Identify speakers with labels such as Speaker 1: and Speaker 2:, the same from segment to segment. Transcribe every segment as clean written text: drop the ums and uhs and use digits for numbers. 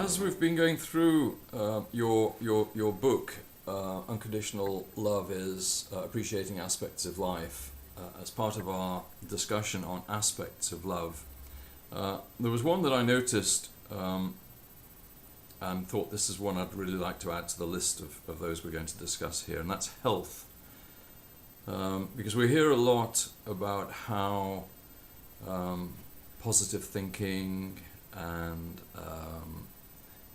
Speaker 1: as we've been going through your book, Unconditional Love Is, Appreciating Aspects of Life, as part of our discussion on aspects of love, there was one that I noticed and thought this is one I'd really like to add to the list of those we're going to discuss here, and that's health. Because we hear a lot about how positive thinking and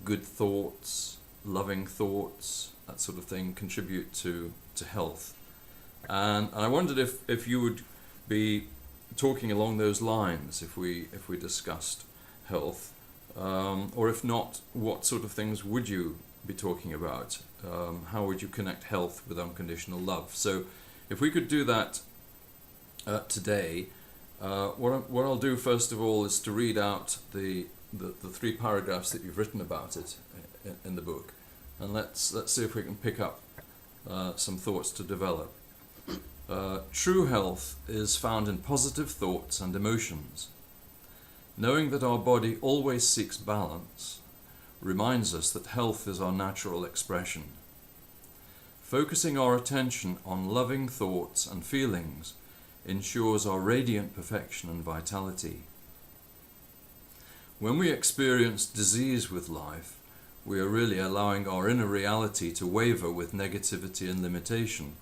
Speaker 1: good thoughts, loving thoughts, that sort of thing contribute to health. And I wondered if you would be talking along those lines if we discussed health, or if not, what sort of things would you be talking about? How would you connect health with unconditional love? So if we could do that today, what I'll do first of all is to read out the 3 paragraphs that you've written about it in the book, and let's see if we can pick up some thoughts to develop. True health is found in positive thoughts and emotions. Knowing that our body always seeks balance reminds us that health is our natural expression. Focusing our attention on loving thoughts and feelings ensures our radiant perfection and vitality. When we experience disease with life, we are really allowing our inner reality to waver with negativity and limitation.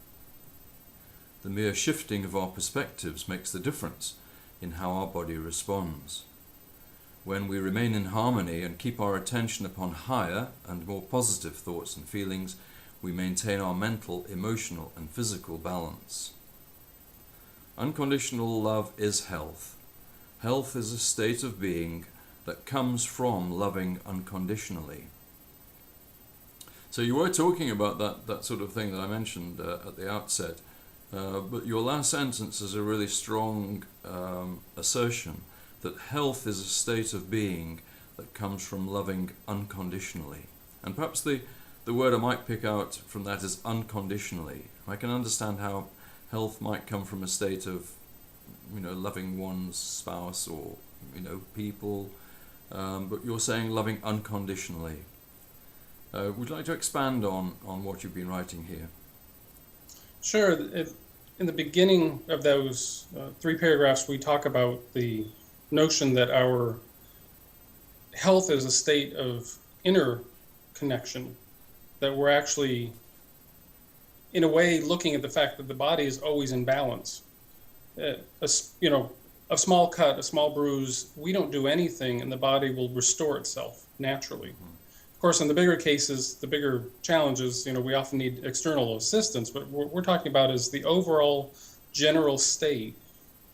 Speaker 1: The mere shifting of our perspectives makes the difference in how our body responds. When we remain in harmony and keep our attention upon higher and more positive thoughts and feelings, we maintain our mental, emotional, and physical balance. Unconditional love is health. Health is a state of being that comes from loving unconditionally. So you were talking about that sort of thing that I mentioned at the outset, but your last sentence is a really strong assertion that health is a state of being that comes from loving unconditionally. And perhaps the word I might pick out from that is unconditionally. I can understand how health might come from a state of, loving one's spouse or, people, but you're saying loving unconditionally. Would you like to expand on what you've been writing here?
Speaker 2: Sure. In the beginning of those 3 paragraphs, we talk about the notion that our health is a state of inner connection, that we're actually, in a way, looking at the fact that the body is always in balance. A small cut, a small bruise, we don't do anything and the body will restore itself naturally. Of course, in the bigger cases, the bigger challenges, we often need external assistance, but what we're talking about is the overall general state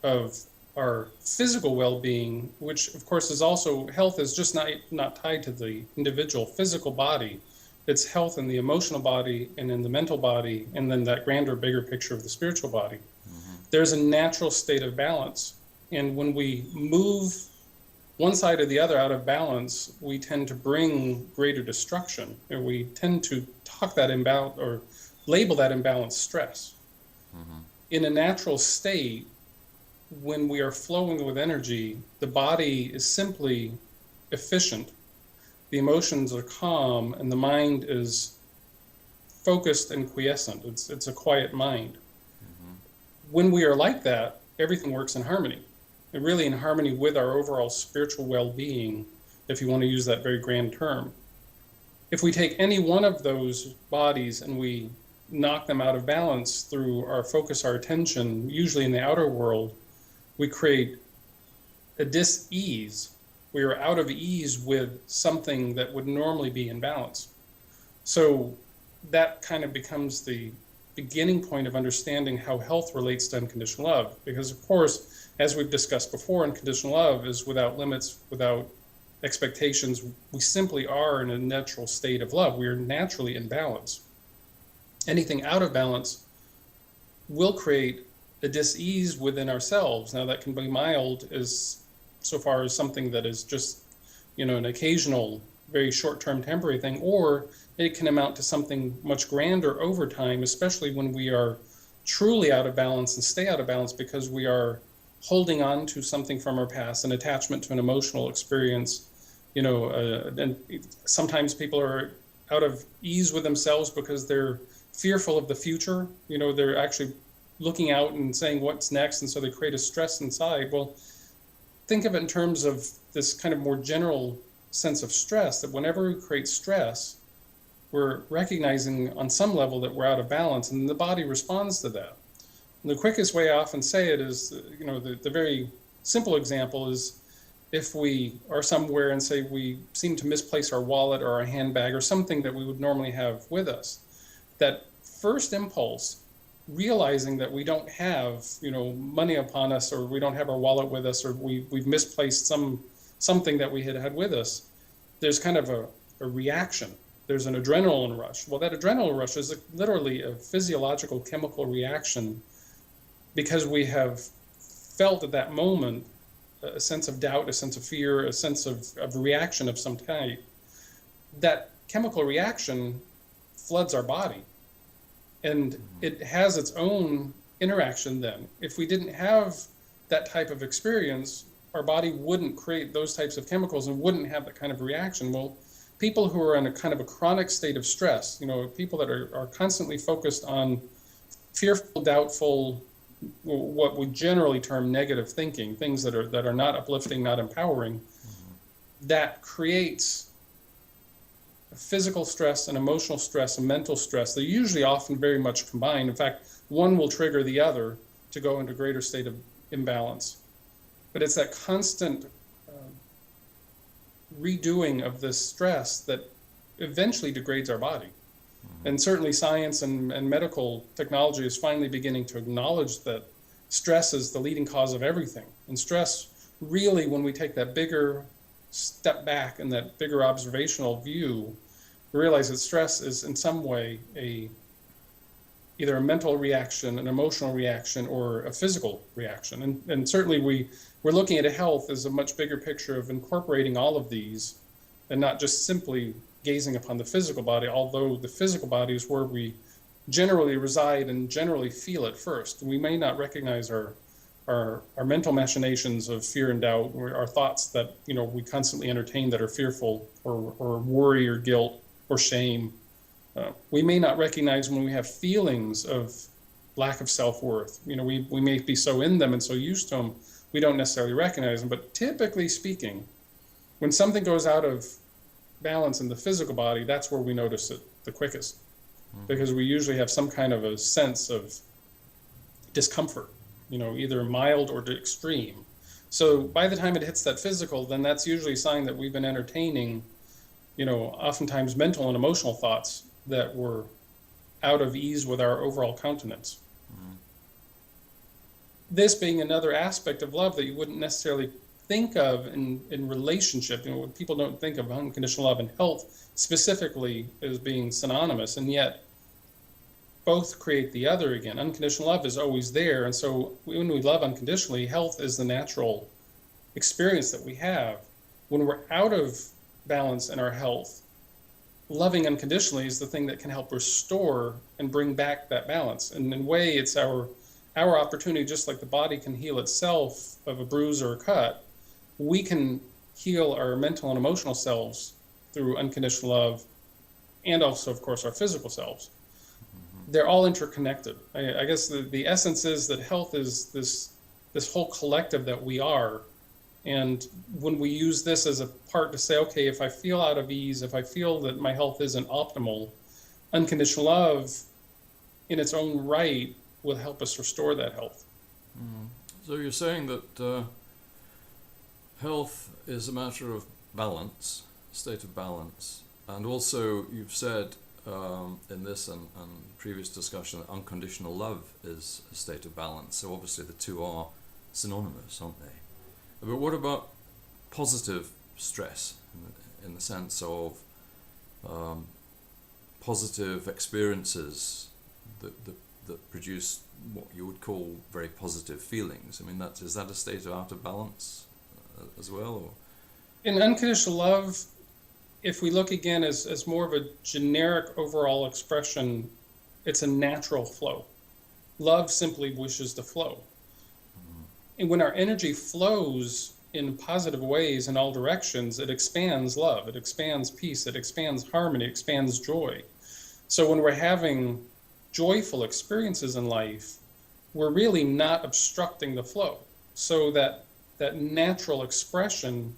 Speaker 2: of our physical well-being, which of course is also, health is just not tied to the individual physical body. It's health in the emotional body and in the mental body, and then that grander, bigger picture of the spiritual body. There's a natural state of balance. And when we move one side or the other out of balance, we tend to bring greater destruction, and we tend to talk that imbalance or label that imbalance stress. In a natural state, when we are flowing with energy, the body is simply efficient, the emotions are calm, and the mind is focused and quiescent. It's a quiet mind. When we are like that, everything works in harmony. And really in harmony with our overall spiritual well-being, if you want to use that very grand term. If we take any one of those bodies and we knock them out of balance through our focus, our attention, usually in the outer world, we create a dis-ease. We are out of ease with something that would normally be in balance. So that kind of becomes the beginning point of understanding how health relates to unconditional love. Because of course, as we've discussed before, unconditional love is without limits, without expectations. We simply are in a natural state of love. We are naturally in balance. Anything out of balance will create a dis-ease within ourselves. Now that can be mild as so far as something that is just, an occasional, very short-term temporary thing, or it can amount to something much grander over time, especially when we are truly out of balance and stay out of balance because we are holding on to something from our past, an attachment to an emotional experience And sometimes people are out of ease with themselves because they're fearful of the future. They're actually looking out and saying what's next, and so they create a stress inside. Well, think of it in terms of this kind of more general sense of stress, that whenever we create stress, we're recognizing on some level that we're out of balance, and the body responds to that. And the quickest way I often say it is, the very simple example is, if we are somewhere and say we seem to misplace our wallet or our handbag or something that we would normally have with us, that first impulse, realizing that we don't have money upon us, or we don't have our wallet with us, or we've misplaced something that we had with us, there's kind of a reaction. There's an adrenaline rush. Well, that adrenaline rush is literally a physiological chemical reaction, because we have felt at that moment a sense of doubt, a sense of fear, a sense of reaction of some type. That chemical reaction floods our body, and it has its own interaction then. If we didn't have that type of experience, our body wouldn't create those types of chemicals and wouldn't have that kind of reaction. Well, people who are in a kind of a chronic state of stress, people that are constantly focused on fearful, doubtful, what we generally term negative thinking, things that are not uplifting, not empowering, that creates physical stress and emotional stress and mental stress. They're usually often very much combined. In fact, one will trigger the other to go into a greater state of imbalance. But it's that constant redoing of this stress that eventually degrades our body. And certainly science and medical technology is finally beginning to acknowledge that stress is the leading cause of everything. And stress, really, when we take that bigger step back and that bigger observational view, we realize that stress is in some way either a mental reaction, an emotional reaction, or a physical reaction. And certainly we're looking at health as a much bigger picture of incorporating all of these, and not just simply gazing upon the physical body, although the physical body is where we generally reside and generally feel it first. We may not recognize our mental machinations of fear and doubt, or our thoughts that we constantly entertain that are fearful, or worry or guilt or shame. We may not recognize when we have feelings of lack of self-worth. We may be so in them and so used to them, we don't necessarily recognize them. But typically speaking, when something goes out of balance in the physical body, that's where we notice it the quickest, because we usually have some kind of a sense of discomfort, either mild or extreme. So by the time it hits that physical, then that's usually a sign that we've been entertaining, oftentimes mental and emotional thoughts that were out of ease with our overall countenance. This being another aspect of love that you wouldn't necessarily think of in relationship. People don't think of unconditional love and health specifically as being synonymous, and yet both create the other again. Unconditional love is always there, and so when we love unconditionally, health is the natural experience that we have. When we're out of balance in our health, loving unconditionally is the thing that can help restore and bring back that balance. And in a way, it's our opportunity, just like the body can heal itself of a bruise or a cut, we can heal our mental and emotional selves through unconditional love, and also, of course, our physical selves. They're all interconnected. I guess the essence is that health is this whole collective that we are. And when we use this as a part to say, okay, if I feel out of ease, if I feel that my health isn't optimal, unconditional love in its own right will help us restore that health.
Speaker 1: So you're saying that health is a matter of balance, state of balance, and also you've said in this and previous discussion that unconditional love is a state of balance. So obviously the two are synonymous, aren't they? But what about positive stress in the sense of positive experiences that produce what you would call very positive feelings? I mean, is that a state of out of balance as well? Or?
Speaker 2: In unconditional love, if we look again as more of a generic overall expression, it's a natural flow. Love simply wishes to flow. And when our energy flows in positive ways in all directions, it expands love, it expands peace, it expands harmony, it expands joy. So when we're having joyful experiences in life, we're really not obstructing the flow. So that natural expression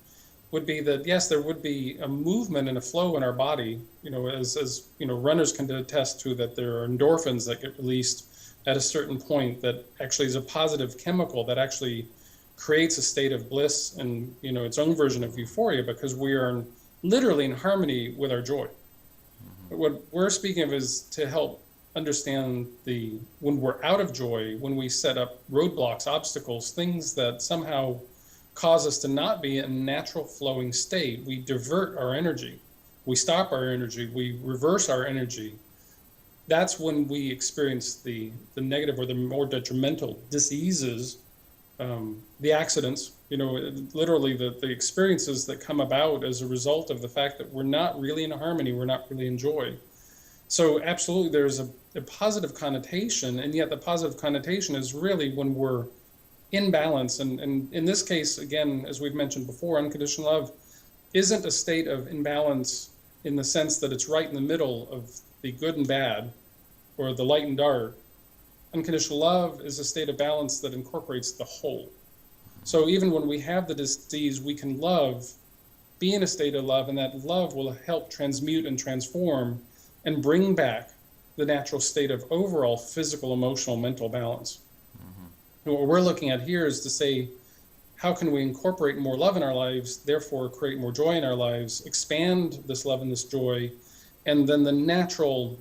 Speaker 2: would be that, yes, there would be a movement and a flow in our body, as runners can attest to, that there are endorphins that get released at a certain point that actually is a positive chemical that actually creates a state of bliss and, its own version of euphoria, because we are literally in harmony with our joy. What we're speaking of is to help understand when we're out of joy, when we set up roadblocks, obstacles, things that somehow cause us to not be in a natural flowing state. We divert our energy, we stop our energy, we reverse our energy. That's when we experience the negative or the more detrimental diseases, the accidents, literally the experiences that come about as a result of the fact that we're not really in harmony, we're not really in joy. So absolutely there's a positive connotation, and yet the positive connotation is really when we're in balance. And in this case, again, as we've mentioned before, unconditional love isn't a state of imbalance in the sense that it's right in the middle of the good and bad or the light and dark. Unconditional love is a state of balance that incorporates the whole. So even when we have the disease, we can be in a state of love, and that love will help transmute and transform and bring back the natural state of overall physical, emotional, mental balance. And what we're looking at here is to say, how can we incorporate more love in our lives, therefore create more joy in our lives, expand this love and this joy, and then the natural,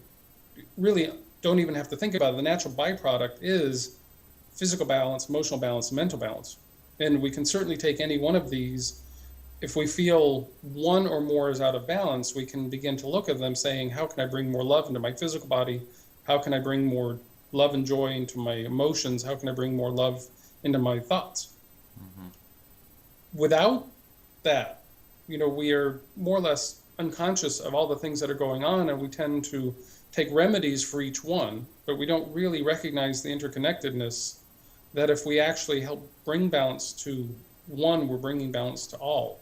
Speaker 2: really don't even have to think about it, the natural byproduct is physical balance, emotional balance, and mental balance. And we can certainly take any one of these. If we feel one or more is out of balance, we can begin to look at them saying, how can I bring more love into my physical body? How can I bring more love and joy into my emotions? How can I bring more love into my thoughts? Without that, we are more or less unconscious of all the things that are going on, and we tend to take remedies for each one, but we don't really recognize the interconnectedness, that if we actually help bring balance to one, we're bringing balance to all.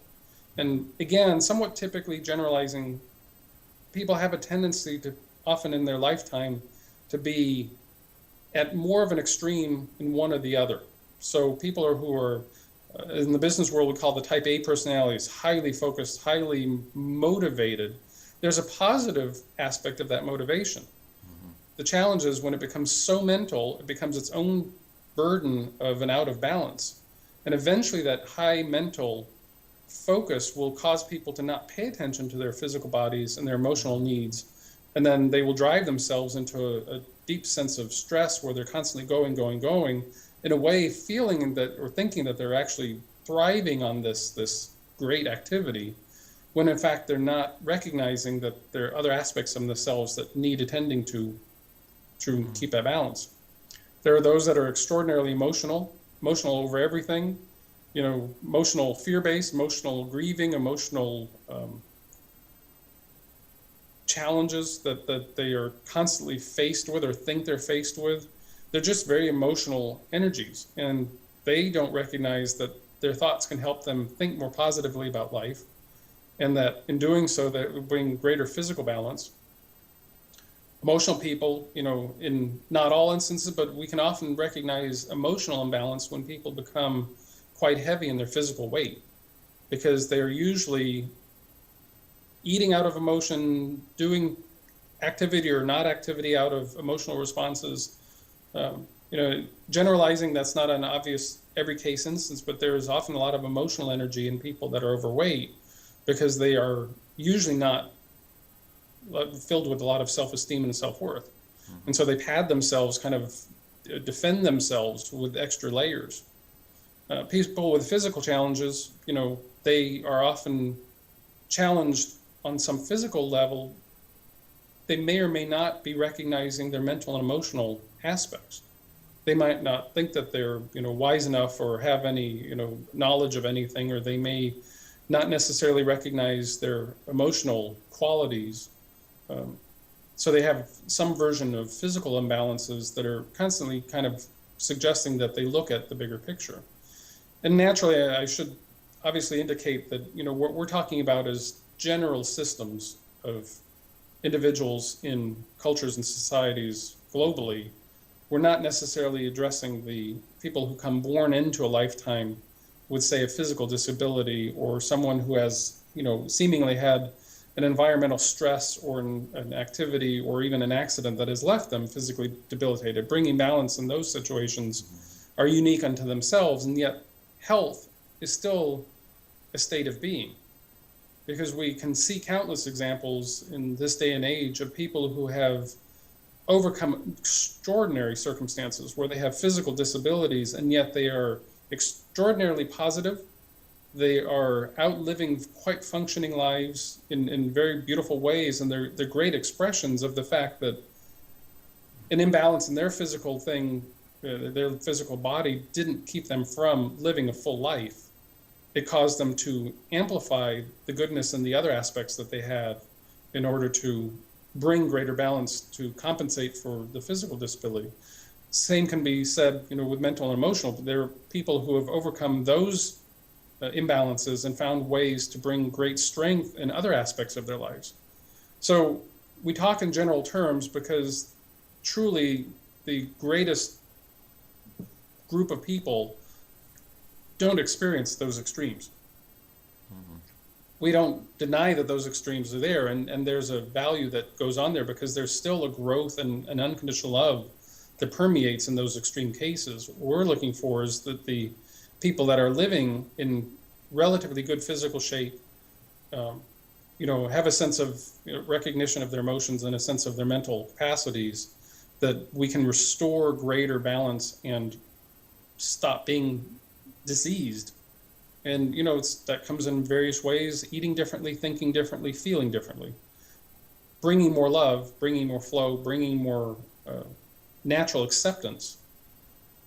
Speaker 2: And again, somewhat typically generalizing, people have a tendency to often in their lifetime to be at more of an extreme in one or the other. So people who are in the business world, we call the type A personalities, highly focused, highly motivated. There's a positive aspect of that motivation. The challenge is when it becomes so mental, it becomes its own burden of an out of balance. And eventually that high mental focus will cause people to not pay attention to their physical bodies and their emotional needs. And then they will drive themselves into a deep sense of stress where they're constantly going, in a way feeling that or thinking that they're actually thriving on this great activity, when in fact they're not recognizing that there are other aspects of themselves that need attending to keep that balance. There are those that are extraordinarily emotional over everything, emotional fear-based, emotional grieving, emotional challenges that they are constantly faced with or think they're faced with. They're just very emotional energies, and they don't recognize that their thoughts can help them think more positively about life, and that in doing so, that will bring greater physical balance. Emotional people, in not all instances, but we can often recognize emotional imbalance when people become quite heavy in their physical weight, because they're usually eating out of emotion, doing activity or not activity out of emotional responses. Generalizing, that's not an obvious every case instance, but there's often a lot of emotional energy in people that are overweight because they are usually not filled with a lot of self-esteem and self-worth. And so they pad themselves, kind of defend themselves with extra layers. People with physical challenges, they are often challenged on some physical level. They may or may not be recognizing their mental and emotional aspects. They might not think that they're, wise enough or have any, knowledge of anything, or they may not necessarily recognize their emotional qualities. So they have some version of physical imbalances that are constantly kind of suggesting that they look at the bigger picture. And naturally, I should obviously indicate that, what we're talking about is general systems of individuals in cultures and societies globally. We're not necessarily addressing the people who come born into a lifetime with, say, a physical disability, or someone who has, seemingly had an environmental stress or an activity or even an accident that has left them physically debilitated. Bringing balance in those situations are unique unto themselves, and yet health is still a state of being. Because we can see countless examples in this day and age of people who have overcome extraordinary circumstances where they have physical disabilities, and yet they are extraordinarily positive. They are outliving quite functioning lives in very beautiful ways, and they're great expressions of the fact that an imbalance in their physical their physical body didn't keep them from living a full life. It caused them to amplify the goodness and the other aspects that they had in order to bring greater balance to compensate for the physical disability. Same can be said, with mental and emotional. There are people who have overcome those imbalances and found ways to bring great strength in other aspects of their lives. So we talk in general terms because truly the greatest group of people don't experience those extremes. Mm-hmm. We don't deny that those extremes are there, and there's a value that goes on there because there's still a growth and an unconditional love that permeates in those extreme cases. What we're looking for is that the people that are living in relatively good physical shape, have a sense of recognition of their emotions and a sense of their mental capacities, that we can restore greater balance and stop being diseased. And that comes in various ways: eating differently, thinking differently, feeling differently, bringing more love, bringing more flow, bringing more natural acceptance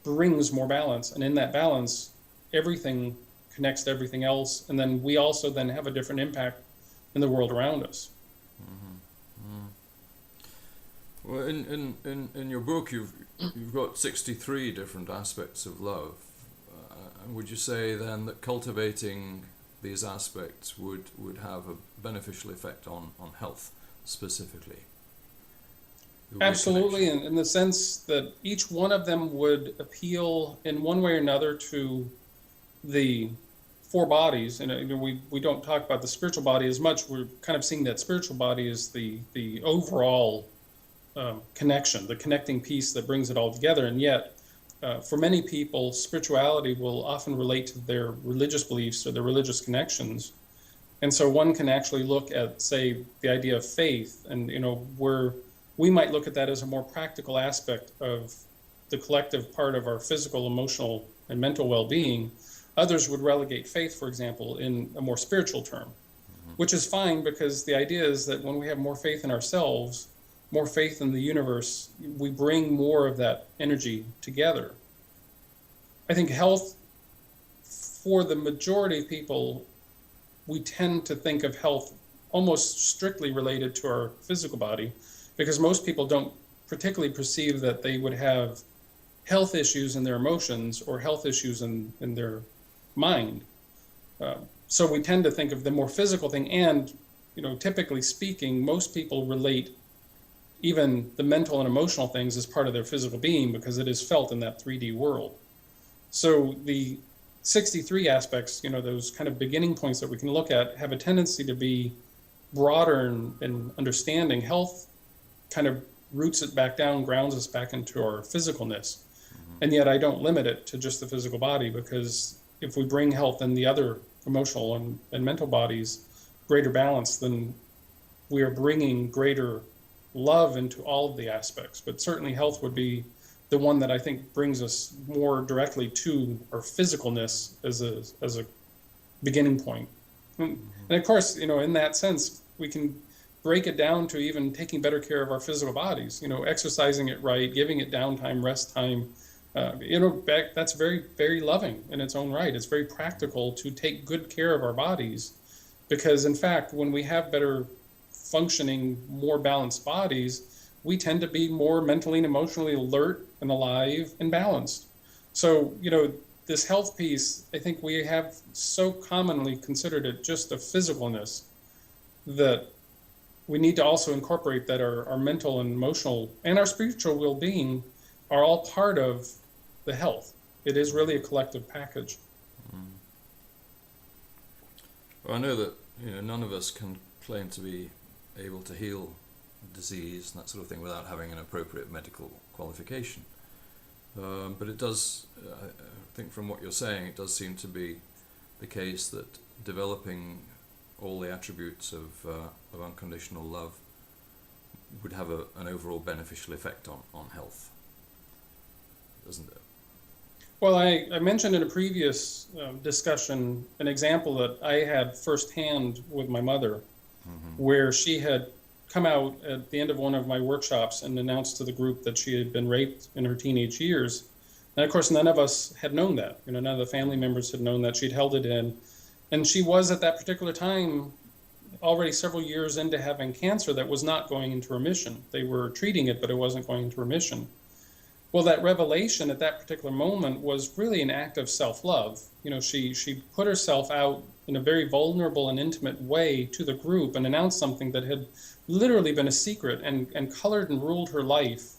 Speaker 2: brings more balance. And in that balance, everything connects to everything else, and then we also then have a different impact in the world around us.
Speaker 1: Mm-hmm. Mm. Well, in your book, you've got 63 different aspects of love. Would you say then that cultivating these aspects would have a beneficial effect on health specifically?
Speaker 2: Absolutely, in the sense that each one of them would appeal in one way or another to the four bodies. And we don't talk about the spiritual body as much. We're kind of seeing that spiritual body is the overall connection, the connecting piece that brings it all together. And yet, for many people, spirituality will often relate to their religious beliefs or their religious connections. And so one can actually look at, say, the idea of faith, and where we might look at that as a more practical aspect of the collective part of our physical, emotional, and mental well-being. Others would relegate faith, for example, in a more spiritual term, which is fine, because the idea is that when we have more faith in ourselves, more faith in the universe, we bring more of that energy together. I think health, for the majority of people, we tend to think of health almost strictly related to our physical body, because most people don't particularly perceive that they would have health issues in their emotions or health issues in their mind. So we tend to think of the more physical thing, and typically speaking, most people relate even the mental and emotional things as part of their physical being, because it is felt in that 3D world. So the 63 aspects, those kind of beginning points that we can look at, have a tendency to be broader in understanding. Health kind of roots it back down, grounds us back into our physicalness. And yet I don't limit it to just the physical body, because if we bring health in the other emotional and mental bodies, greater balance, then we are bringing greater love into all of the aspects. But certainly health would be the one that I think brings us more directly to our physicalness as a beginning point. And of course, in that sense, we can break it down to even taking better care of our physical bodies, exercising it right, giving it downtime, rest time. That's very, very loving in its own right. It's very practical to take good care of our bodies, because in fact, when we have better functioning, more balanced bodies, we tend to be more mentally and emotionally alert and alive and balanced. So, this health piece, I think we have so commonly considered it just a physicalness that we need to also incorporate that our mental and emotional and our spiritual well-being are all part of the health. It is really a collective package.
Speaker 1: Well, I know that none of us can claim to be able to heal disease and that sort of thing without having an appropriate medical qualification. But it does, I think from what you're saying, it does seem to be the case that developing all the attributes of unconditional love would have an overall beneficial effect on health, doesn't it?
Speaker 2: Well, I mentioned in a previous discussion an example that I had firsthand with my mother, where she had come out at the end of one of my workshops and announced to the group that she had been raped in her teenage years. And of course, none of us had known that. None of the family members had known that. She'd held it in. And she was at that particular time already several years into having cancer that was not going into remission. They were treating it, but it wasn't going into remission. Well, that revelation at that particular moment was really an act of self-love. She put herself out in a very vulnerable and intimate way to the group and announced something that had literally been a secret and colored and ruled her life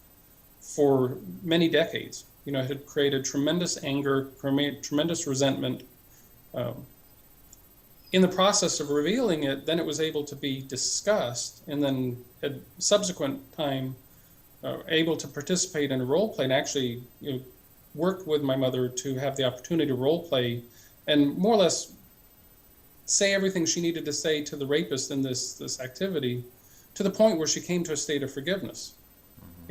Speaker 2: for many decades. It had created tremendous anger, tremendous resentment. In the process of revealing it, then it was able to be discussed, and then at subsequent time, able to participate in a role play and actually worked with my mother to have the opportunity to role play and more or less say everything she needed to say to the rapist in this activity, to the point where she came to a state of forgiveness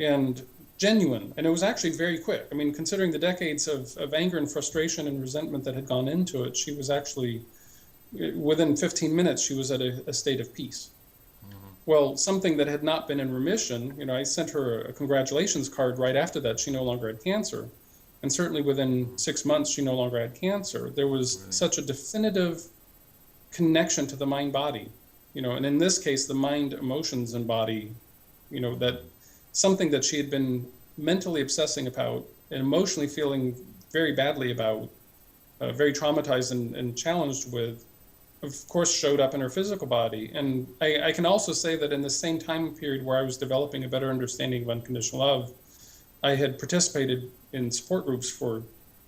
Speaker 2: and genuine. And it was actually very quick. I mean, considering the decades of anger and frustration and resentment that had gone into it, she was actually, within 15 minutes, she was at a state of peace. Well, something that had not been in remission, I sent her a congratulations card right after that. She no longer had cancer. And certainly within 6 months, she no longer had cancer. There was such a definitive connection to the mind-body, and in this case, the mind, emotions, and body, that something that she had been mentally obsessing about and emotionally feeling very badly about, very traumatized and challenged with, of course, showed up in her physical body. And I can also say that in the same time period where I was developing a better understanding of unconditional love, I had participated in support groups for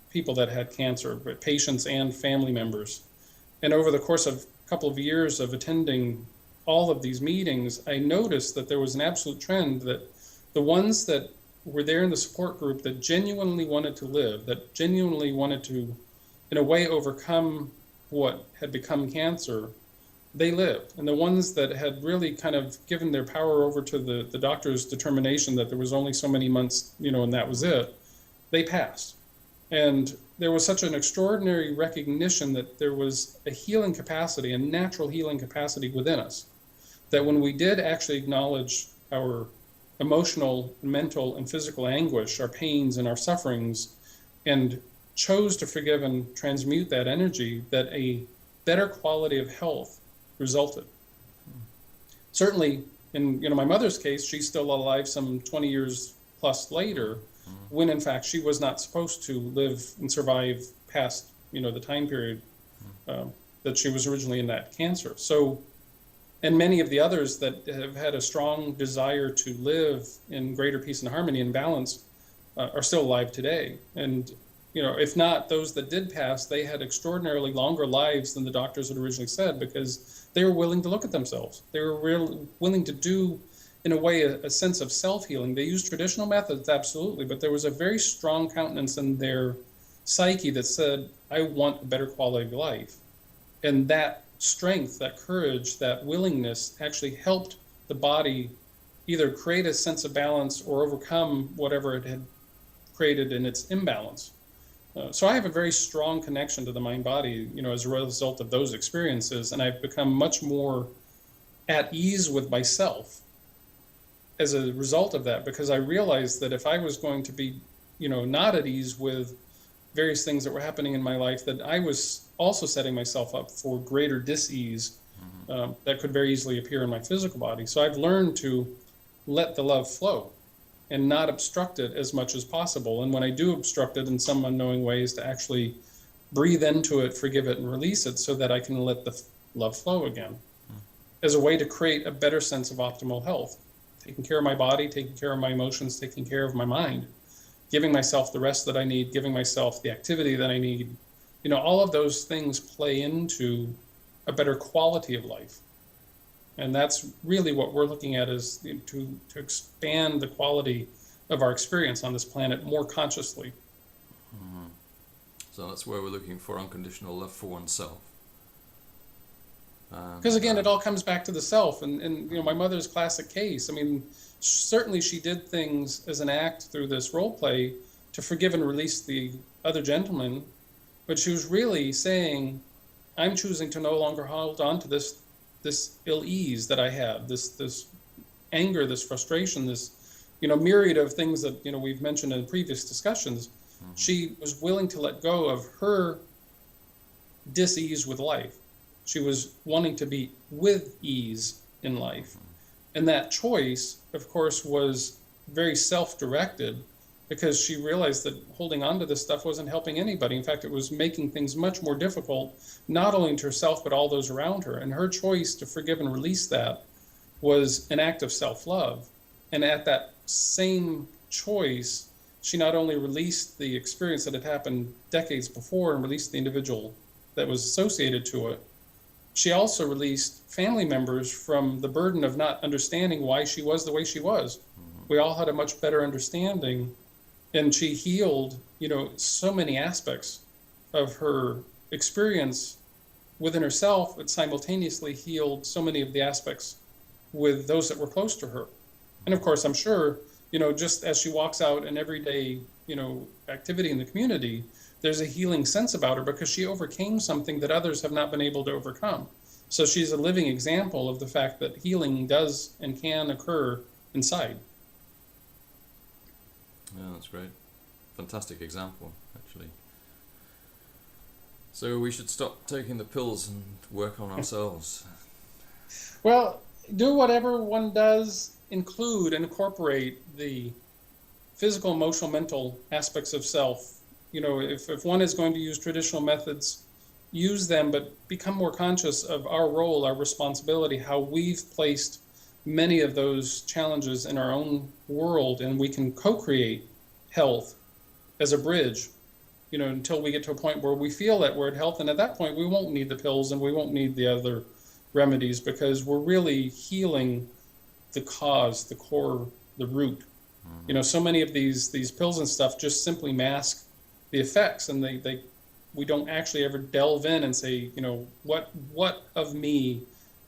Speaker 2: people that had cancer, but patients and family members. And over the course of a couple of years of attending all of these meetings, I noticed that there was an absolute trend that the ones that were there in the support group that genuinely wanted to live, that genuinely wanted to, in a way, overcome what had become cancer, they lived. And the ones that had really kind of given their power over to the doctor's determination that there was only so many months, and that was it, they passed. And there was such an extraordinary recognition that there was a healing capacity, a natural healing capacity within us, that when we did actually acknowledge our emotional, mental, and physical anguish, our pains and our sufferings, and chose to forgive and transmute that energy, that a better quality of health resulted. Certainly, in my mother's case, she's still alive some 20 years plus later, when in fact she was not supposed to live and survive past the time period that she was originally in that cancer. So, and many of the others that have had a strong desire to live in greater peace and harmony and balance are still alive today. And if not those that did pass, they had extraordinarily longer lives than the doctors had originally said, because they were willing to look at themselves. They were willing to do, in a way, a sense of self-healing. They used traditional methods, absolutely, but there was a very strong countenance in their psyche that said, I want a better quality of life. And that strength, that courage, that willingness actually helped the body either create a sense of balance or overcome whatever it had created in its imbalance. So I have a very strong connection to the mind-body, as a result of those experiences, and I've become much more at ease with myself as a result of that, because I realized that if I was going to be, not at ease with various things that were happening in my life, that I was also setting myself up for greater dis-ease that could very easily appear in my physical body. So I've learned to let the love flow and not obstruct it as much as possible. And when I do obstruct it in some unknowing ways, to actually breathe into it, forgive it, and release it so that I can let the love flow again, as a way to create a better sense of optimal health. Taking care of my body, taking care of my emotions, taking care of my mind, giving myself the rest that I need, giving myself the activity that I need. All of those things play into a better quality of life. And that's really what we're looking at, is to expand the quality of our experience on this planet more consciously.
Speaker 1: So that's where we're looking for unconditional love for oneself.
Speaker 2: Because again, it all comes back to the self. And my mother's classic case, certainly she did things as an act through this role play to forgive and release the other gentleman, but she was really saying, I'm choosing to no longer hold on to this ill ease that I had, this anger, this frustration, this myriad of things that we've mentioned in previous discussions. She was willing to let go of her dis-ease with life. She was wanting to be with ease in life. And that choice, of course, was very self-directed, because she realized that holding on to this stuff wasn't helping anybody. In fact, it was making things much more difficult, not only to herself, but all those around her. And her choice to forgive and release that was an act of self-love. And at that same choice, she not only released the experience that had happened decades before and released the individual that was associated to it, she also released family members from the burden of not understanding why she was the way she was. We all had a much better understanding, and she healed, so many aspects of her experience within herself, but simultaneously healed so many of the aspects with those that were close to her. And of course, I'm sure, just as she walks out in everyday, activity in the community, there's a healing sense about her, because she overcame something that others have not been able to overcome. So she's a living example of the fact that healing does and can occur inside.
Speaker 1: Yeah, that's great. Fantastic example, actually. So we should stop taking the pills and work on ourselves.
Speaker 2: Well, do whatever one does, incorporate the physical, emotional, mental aspects of self. If one is going to use traditional methods, use them, but become more conscious of our role, our responsibility, how we've placed many of those challenges in our own world, and we can co-create health as a bridge, until we get to a point where we feel that we're at health. And at that point, we won't need the pills and we won't need the other remedies, because we're really healing the cause, the core, the root. So many of these pills and stuff just simply mask the effects, and we don't actually ever delve in and say, what of me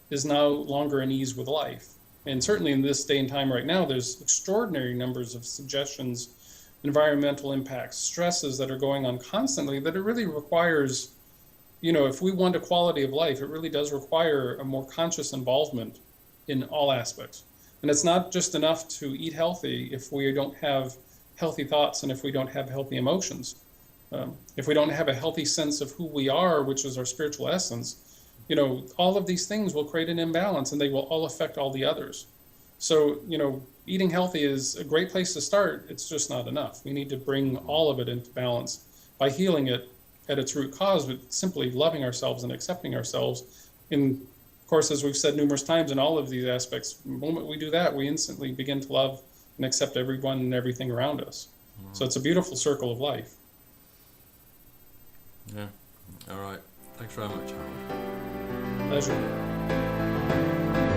Speaker 2: is no longer in ease with life. And certainly in this day and time right now, there's extraordinary numbers of suggestions, environmental impacts, stresses that are going on constantly, that it really requires, if we want a quality of life, it really does require a more conscious involvement in all aspects. And it's not just enough to eat healthy if we don't have healthy thoughts and if we don't have healthy emotions. If we don't have a healthy sense of who we are, which is our spiritual essence, all of these things will create an imbalance, and they will all affect all the others. So, eating healthy is a great place to start. It's just not enough. We need to bring all of it into balance by healing it at its root cause, but simply loving ourselves and accepting ourselves. And of course, as we've said numerous times in all of these aspects, the moment we do that, we instantly begin to love and accept everyone and everything around us. So it's a beautiful circle of life.
Speaker 1: Yeah. All right. Thanks very much, Harold.
Speaker 2: Pleasure.